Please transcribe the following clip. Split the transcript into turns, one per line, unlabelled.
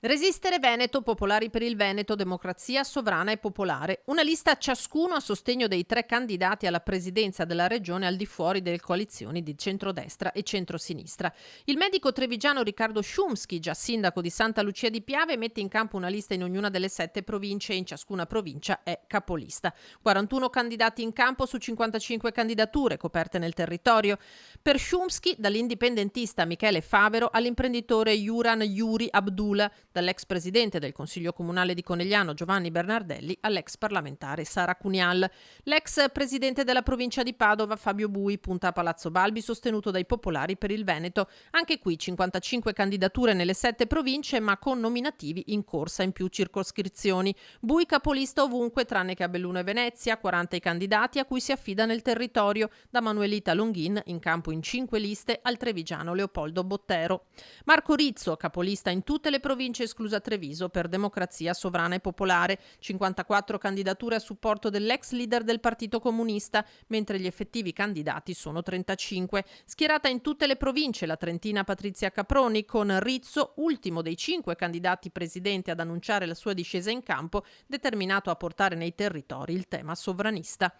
Resistere Veneto, Popolari per il Veneto, Democrazia Sovrana e Popolare. Una lista ciascuno a sostegno dei tre candidati alla presidenza della regione al di fuori delle coalizioni di centrodestra e centrosinistra. Il medico trevigiano Riccardo Szumski, già sindaco di Santa Lucia di Piave, mette in campo una lista in ognuna delle 7 province e in ciascuna provincia è capolista. 41 candidati in campo su 55 candidature coperte nel territorio. Per Szumski, dall'indipendentista Michele Favero all'imprenditore Yuri Abdullah, dall'ex presidente del Consiglio Comunale di Conegliano Giovanni Bernardelli all'ex parlamentare Sara Cunial. L'ex presidente della provincia di Padova Fabio Bui punta a Palazzo Balbi, sostenuto dai Popolari per il Veneto. Anche qui 55 candidature nelle 7 province, ma con nominativi in corsa in più circoscrizioni. Bui capolista ovunque tranne che a Belluno e Venezia, 40 i candidati a cui si affida nel territorio, da Manuelita Longhin in campo in 5 liste al trevigiano Leopoldo Bottero. Marco Rizzo, capolista in tutte le province esclusa Treviso per Democrazia Sovrana e Popolare, 54 candidature a supporto dell'ex leader del Partito Comunista, mentre gli effettivi candidati sono 35. Schierata in tutte le province la trentina Patrizia Caproni, con Rizzo, ultimo dei 5 candidati presidente ad annunciare la sua discesa in campo, determinato a portare nei territori il tema sovranista.